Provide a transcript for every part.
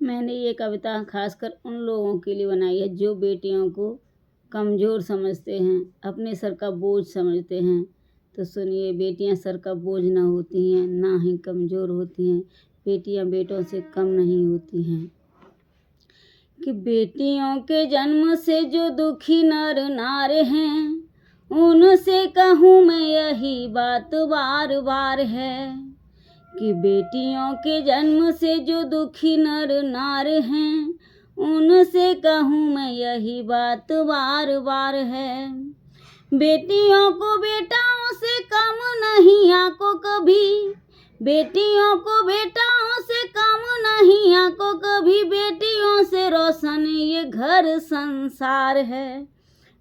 मैंने ये कविता खासकर उन लोगों के लिए बनाई है जो बेटियों को कमज़ोर समझते हैं, अपने सर का बोझ समझते हैं। तो सुनिए, बेटियां सर का बोझ ना होती हैं, ना ही कमज़ोर होती हैं। बेटियां बेटों से कम नहीं होती हैं। कि बेटियों के जन्म से जो दुखी नर नार हैं, उनसे कहूँ मैं यही बात बार बार है। कि बेटियों के जन्म से जो दुखी नर नार हैं, उनसे कहूँ मैं यही बात बार बार है। बेटियों को बेटाओं से कम नहीं आको कभी, बेटियों को बेटाओं से कम नहीं आको कभी। बेटियों से रोशन ये घर संसार है,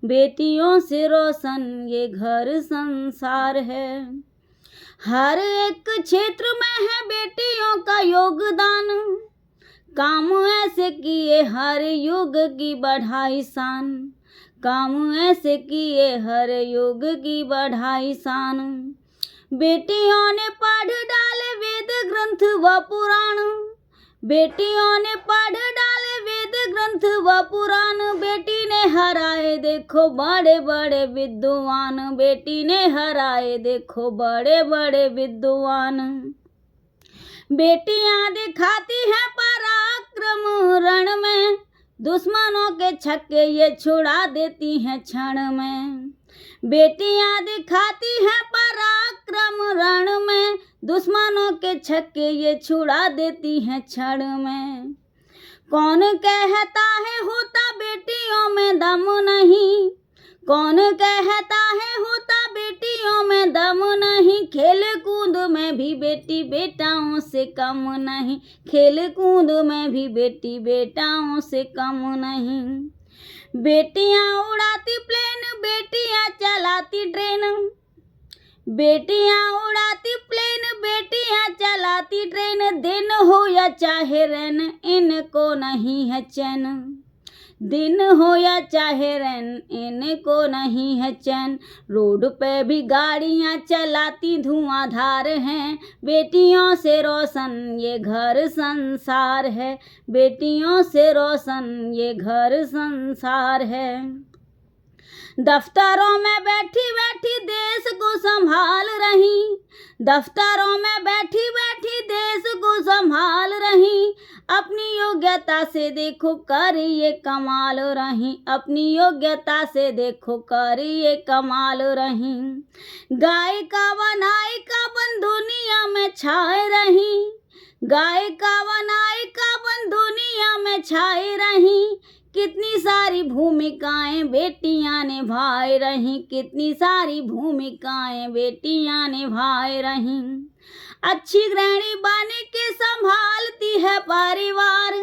बेटियों से रोशन ये घर संसार है। हर एक क्षेत्र में है बेटियों का योगदान, काम ऐसे किए हर युग की बढ़ाई शान, काम ऐसे किए हर युग की बढ़ाई शान। बेटियों ने पढ़ डाले वेद ग्रंथ व पुराण, बेटियों ने पढ़ डाले वेद ग्रंथ व पुराण। बेटी ने हराए देखो बड़े बड़े विद्वान, बेटी ने हराए देखो बड़े बड़े विद्वान। बेटियां दिखाती हैं पराक्रम रण में, दुश्मनों के छक्के ये छुड़ा देती हैं क्षण में। बेटियां दिखाती हैं पराक्रम रण में, दुश्मनों के छक्के ये छुड़ा देती हैं क्षण में। कौन कहता है होता बेटियों में दम नहीं, कौन कहता है होता बेटियों में दम नहीं। खेल कूद में भी बेटी बेटाओं से कम नहीं, खेल कूद में भी बेटी बेटाओं से कम नहीं। बेटियां उड़ाती प्लेन, बेटियां चलाती ट्रेन, बेटियां उड़ाती प्लेन, बेटियां चलाती ट्रेन। दिन हो या चाहे रैन इनको नहीं है चैन, दिन हो या चाहे रैन इनको नहीं है चैन। रोड पे भी गाड़ियां चलाती धुआंधार हैं, बेटियों से रोशन ये घर संसार है, बेटियों से रोशन ये घर संसार है। दफ्तरों में बैठी बैठी देश को संभाल रही, दफ्तरों में बैठी बैठी देश को संभाल रही। अपनी योग्यता से देखो कर ये कमाल रही, अपनी योग्यता से देखो कर ये कमाल रही। गायिका व नायिका बन दुनिया में छाए रही, गायिका व नायिका बन दुनिया में छाए रही। कितनी सारी भूमिकाएं बेटियां निभाए रही, कितनी सारी भूमिकाएं बेटियां निभाए रही। अच्छी गृहिणी बन के संभालती है परिवार,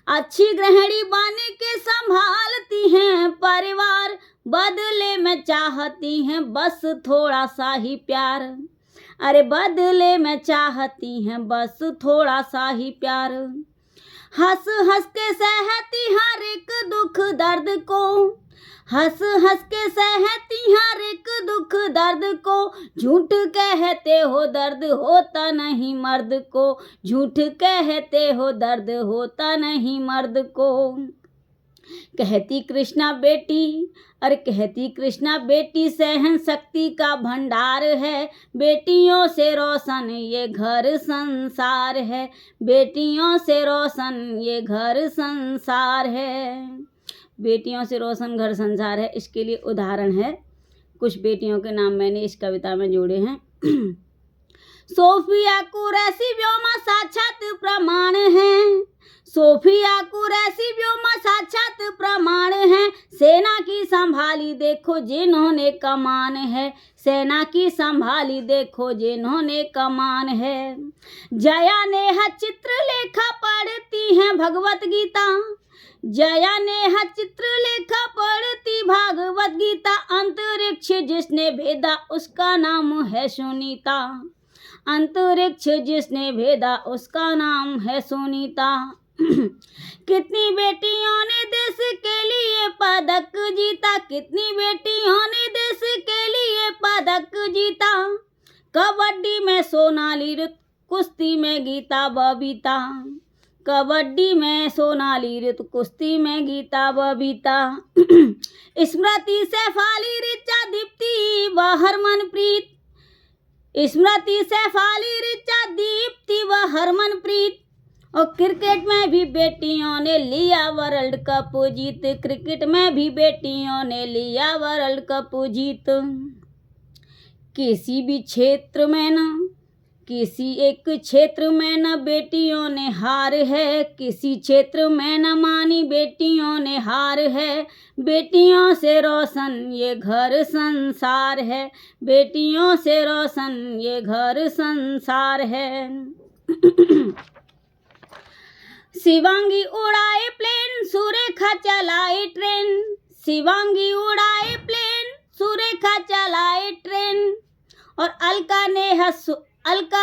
अच्छी गृहिणी बन के संभालती हैं परिवार। बदले में चाहती हैं बस थोड़ा सा ही प्यार, अरे बदले में चाहती हैं बस थोड़ा सा ही प्यार। हंस हंस के सहती हर एक दुख दर्द को, हंस हंस के सहती हर एक दुख दर्द को। झूठ कहते हो दर्द होता नहीं मर्द को, झूठ कहते हो दर्द होता नहीं मर्द को। कहती कृष्णा बेटी, अरे कहती कृष्णा बेटी सहन शक्ति का भंडार है। बेटियों से रोशन ये घर संसार है, बेटियों से रोशन ये घर संसार है। बेटियों से रोशन घर संसार है, इसके लिए उदाहरण है। कुछ बेटियों के नाम मैंने इस कविता में जोड़े हैं। सोफिया कुरैशी व्योमा साक्षात प्रमाण है, सोफिया कुरैशी व्योमा साक्षात प्रमाण है। सेना की संभाली देखो जिन्होंने कमान है, सेना की संभाली देखो जिन्होंने कमान है। जया नेहा चित्रलेखा पढ़ती हैं भगवत गीता, जया नेहा चित्रलेखा पढ़ती भागवत गीता। अंतरिक्ष जिसने भेदा उसका नाम है सुनीता, अंतरिक्ष जिसने भेदा उसका नाम है सुनीता। कितनी बेटियों ने देश के लिए पदक जीता, कितनी बेटियों ने देश के लिए पदक जीता। कबड्डी में सोनाली, कुश्ती में गीता बबीता, कबड्डी में सोनाली ऋतु, कुश्ती में गीता बबीता, स्मृति शेफाली, ऋचा दीप्ति व हरमनप्रीत, स्मृति शेफाली, ऋचा दीप्ति व हरमनप्रीत। और क्रिकेट में भी बेटियों ने लिया वर्ल्ड कप जीत, क्रिकेट में भी बेटियों ने लिया वर्ल्ड कप जीत। किसी भी क्षेत्र में न, किसी एक क्षेत्र में न बेटियों ने हार है, किसी क्षेत्र में न मानी बेटियों ने हार है। बेटियों से रोशन ये घर संसार है, बेटियों से रोशन ये घर संसार है। शिवांगी उड़ाए प्लेन, सुरेखा चलाए ट्रेन, शिवांगी उड़ाए प्लेन, सुरेखा चलाए ट्रेन। और अलका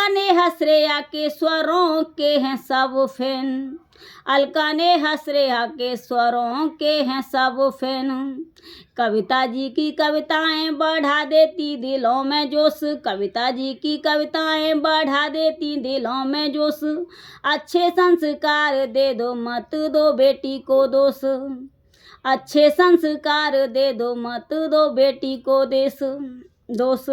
ने श्रेया के स्वरों के हैं सब फैन, अलका ने श्रेया के स्वरों के हैं सब फैन। कविता जी की कविताएं बढ़ा देती दिलों में जोश, कविता जी की कविताएं बढ़ा देती दिलों में जोश। अच्छे संस्कार दे दो मत दो बेटी को दोष, अच्छे संस्कार दे दो मत दो बेटी को दोष।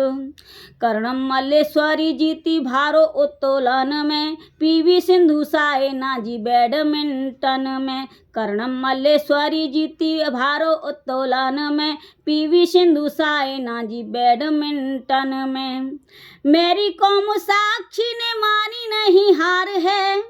कर्णम मल्लेश्वरी जीती भारो उत्तोलन में, पीवी सिंधु साइना जी बैडमिंटन में। कर्णम मल्लेश्वरी जीती भारो उत्तोलन में, पीवी सिंधु साइना जी बैडमिंटन में। मेरी कौम साक्षी ने मानी नहीं हार है,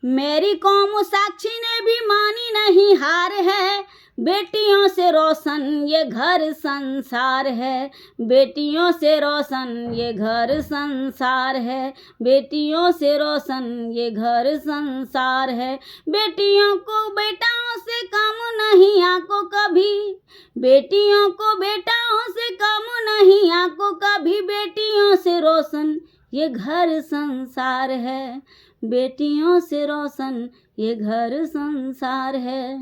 मेरी कौम साक्षी ने भी मानी नहीं हार है। बेटियों से रोशन ये घर संसार है, बेटियों से रोशन ये घर संसार है, बेटियों से रोशन ये घर संसार है। बेटियों को बेटाओं से कम नहीं आंको कभी, बेटियों को बेटाओं से कम नहीं आंको कभी। बेटियों से रोशन ये घर संसार है, बेटियों से रोशन ये घर संसार है।